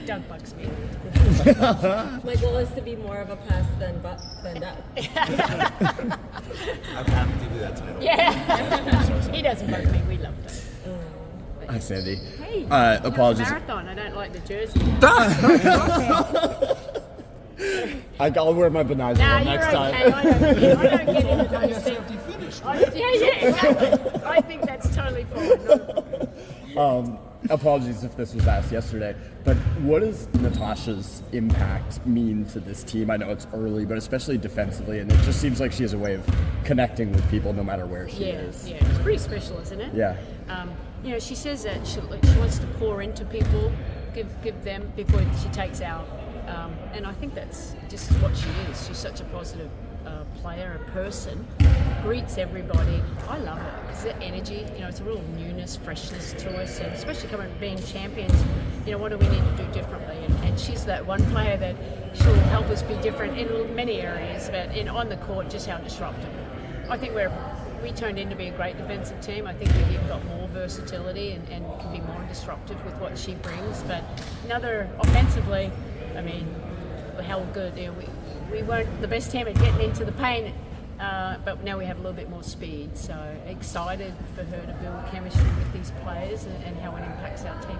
Doug bugs me. My goal is to be more of a pass than Doug. I'm happy to do that title. Yeah. He doesn't bug me. We love Doug. Hi, Sandy. Hey, apologies. It's a marathon. I don't like the jersey. I'll wear my bananas next time. I don't get into those things. Exactly. I think that's totally fine. Apologies if this was asked yesterday, but what does Natasha's impact mean to this team? I know it's early, but especially defensively, and it just seems like she has a way of connecting with people no matter where she is. Yeah, it's pretty special, isn't it? Yeah. She says that she wants to pour into people, give them before she takes out. And I think that's just what she is. She's such a positive player, a person, greets everybody. I love it. It's the energy, it's a real newness, freshness to us, and especially being champions, what do we need to do differently? And she's that one player that she'll help us be different in many areas, but on the court, just how disruptive. I think we turned into be a great defensive team. I think we've got more versatility and can be more disruptive with what she brings. But another offensively, how good. We weren't the best team at getting into the paint, but now we have a little bit more speed. So excited for her to build chemistry with these players and how it impacts our team.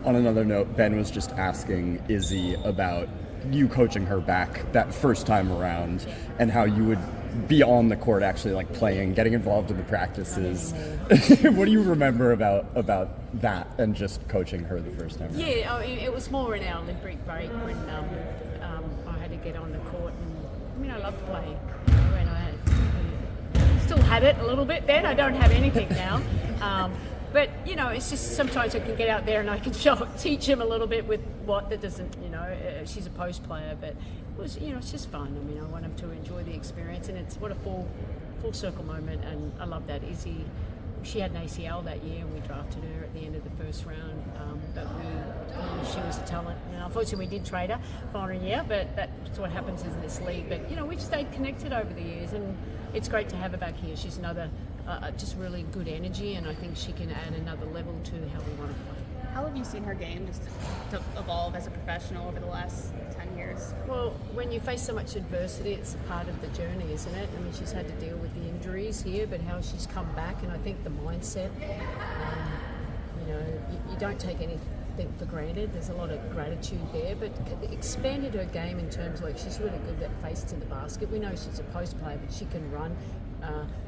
On another note, Ben was just asking Izzy about you coaching her back that first time around and how you would be on the court actually like playing, getting involved in the practices. What do you remember about that and just coaching her the first time around? Yeah, it was more in our Olympic break when I had to get on the court, and I loved playing when I still had it a little bit then. I don't have anything now. But, it's just sometimes I can get out there and I can teach him a little bit with that doesn't, she's a post player, but it was, it's just fun. I want him to enjoy the experience, and it's what a full circle moment, and I love that. Izzy, she had an ACL that year and we drafted her at the end of the first round, but she was a talent. And unfortunately we did trade her for a year, but that's what happens in this league. But, we've stayed connected over the years, and it's great to have her back here. She's another just really good energy, and I think she can add another level to how we want to play. How have you seen her game just to evolve as a professional over the last 10 years? Well, when you face so much adversity, it's a part of the journey, isn't it? She's had to deal with the injuries here, but how she's come back, and I think the mindset, you don't take anything for granted. There's a lot of gratitude there, but expanded her game in terms like she's really good at face to the basket. We know she's a post player, but she can run.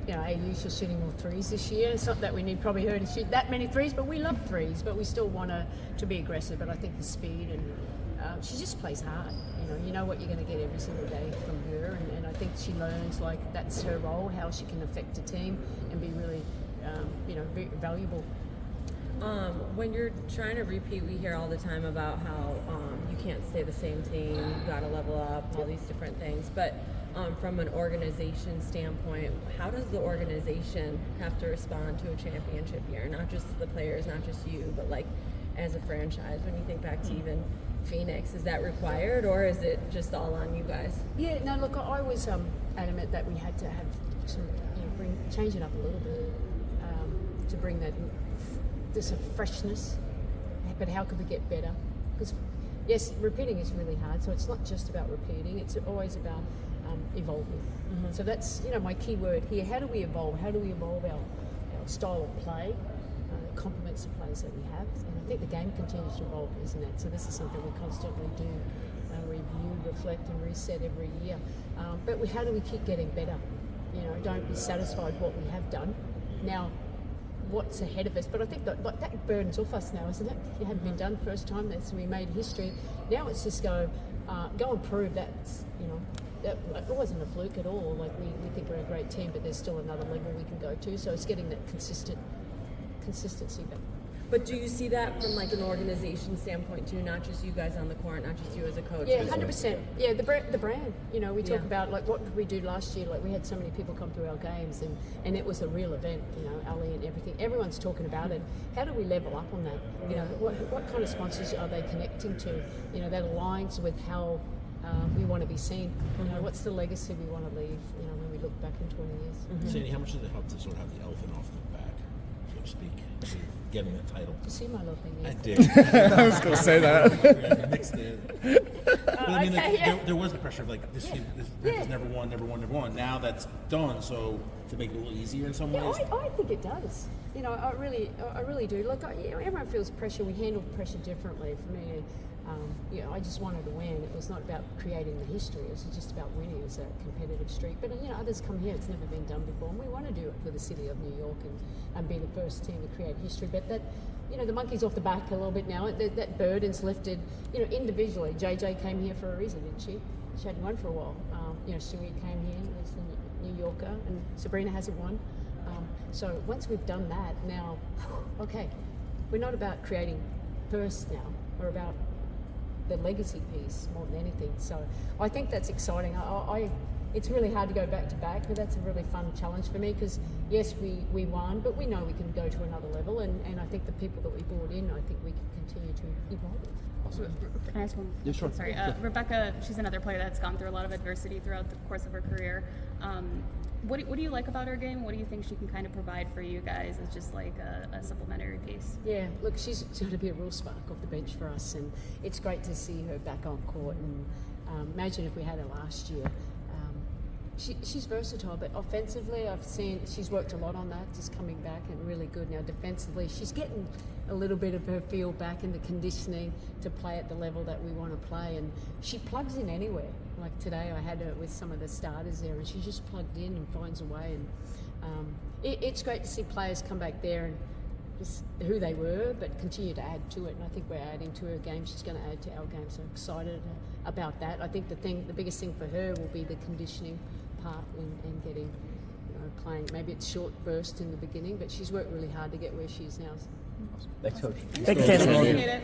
AU, she's shooting more threes this year. It's not that we need probably her to shoot that many threes, but we love threes, but we still want her to be aggressive. But I think the speed and she just plays hard. You know what you're going to get every single day from her, and I think she learns like that's her role, how she can affect a team and be really, very valuable. When you're trying to repeat, we hear all the time about how you can't stay the same team, you got to level up, all these different things. But from an organization standpoint, how does the organization have to respond to a championship year? Not just the players, not just you, but like as a franchise. When you think back to even Phoenix, is that required, or is it just all on you guys? Yeah, no, look, I was adamant that we had to have some, change it up a little bit to bring that just a freshness. But how could we get better? Because yes, repeating is really hard. So it's not just about repeating; it's always about evolving. Mm-hmm. So that's my key word here. How do we evolve? How do we evolve our style of play? Complements the players that we have, and I think the game continues to evolve, isn't it? So this is something we constantly do, review, reflect, and reset every year. But how do we keep getting better? Don't be satisfied with what we have done. Now, what's ahead of us? But I think that burden's off us now, isn't it? It hadn't been done first time. So we made history. Now it's just go and prove that that it wasn't a fluke at all. Like we think we're a great team, but there's still another level we can go to. So it's getting that consistency back. But do you see that from like an organization standpoint too, not just you guys on the court, not just you as a coach? Yeah, 100%. Yeah, the brand. We talk about like what did we do last year? Like we had so many people come to our games, and it was a real event. Ali and everything. Everyone's talking about it. How do we level up on that? What kind of sponsors are they connecting to? That aligns with how we want to be seen. What's the legacy we want to leave? When we look back in 20 years. Sandy, how much does it help to sort of have the elephant off the back? to speak, to getting that title. You see my little thing there? I did. I was gonna say that. Mixed it. But I mean, okay, like, yeah. there was the pressure of like this has never won. Now that's done, so to make it a little easier in some Yeah, ways. I think it does. You know, I really do. Look, everyone feels pressure. We handle pressure differently. For me, I just wanted to win. It was not about creating the history. It was just about winning. It was a competitive streak. But others come here. It's never been done before, and we want to do it for the city of New York and be the first team to create history. But that, the monkey's off the back a little bit now. That burden's lifted. Individually. JJ came here for a reason, didn't she? She hadn't won for a while. Sui came here as a New Yorker, and Sabrina hasn't won. So once we've done that, now, okay, we're not about creating first now. We're about the legacy piece more than anything. So I think that's exciting. It's really hard to go back to back, but that's a really fun challenge for me because yes, we won, but we know we can go to another level, and I think the people that we brought in, I think we can continue to evolve. Can I ask one? Yeah, sure. Sorry, Rebecca. She's another player that's gone through a lot of adversity throughout the course of her career. What do you like about her game? What do you think she can kind of provide for you guys as just like a supplementary piece? Yeah, look, she's going to be a real spark off the bench for us, and it's great to see her back on court. And imagine if we had her last year. She's versatile, but offensively, I've seen she's worked a lot on that, just coming back and really good now. Defensively, she's getting a little bit of her feel back in the conditioning to play at the level that we want to play, and she plugs in anywhere. Like today, I had her with some of the starters there, and she just plugged in and finds a way. And it's great to see players come back there and just who they were, but continue to add to it. And I think we're adding to her game. She's going to add to our game, so I'm excited about that. I think the biggest thing for her will be the conditioning part and getting, playing. Maybe it's short burst in the beginning, but she's worked really hard to get where she is now. Thanks, Coach. Appreciate it.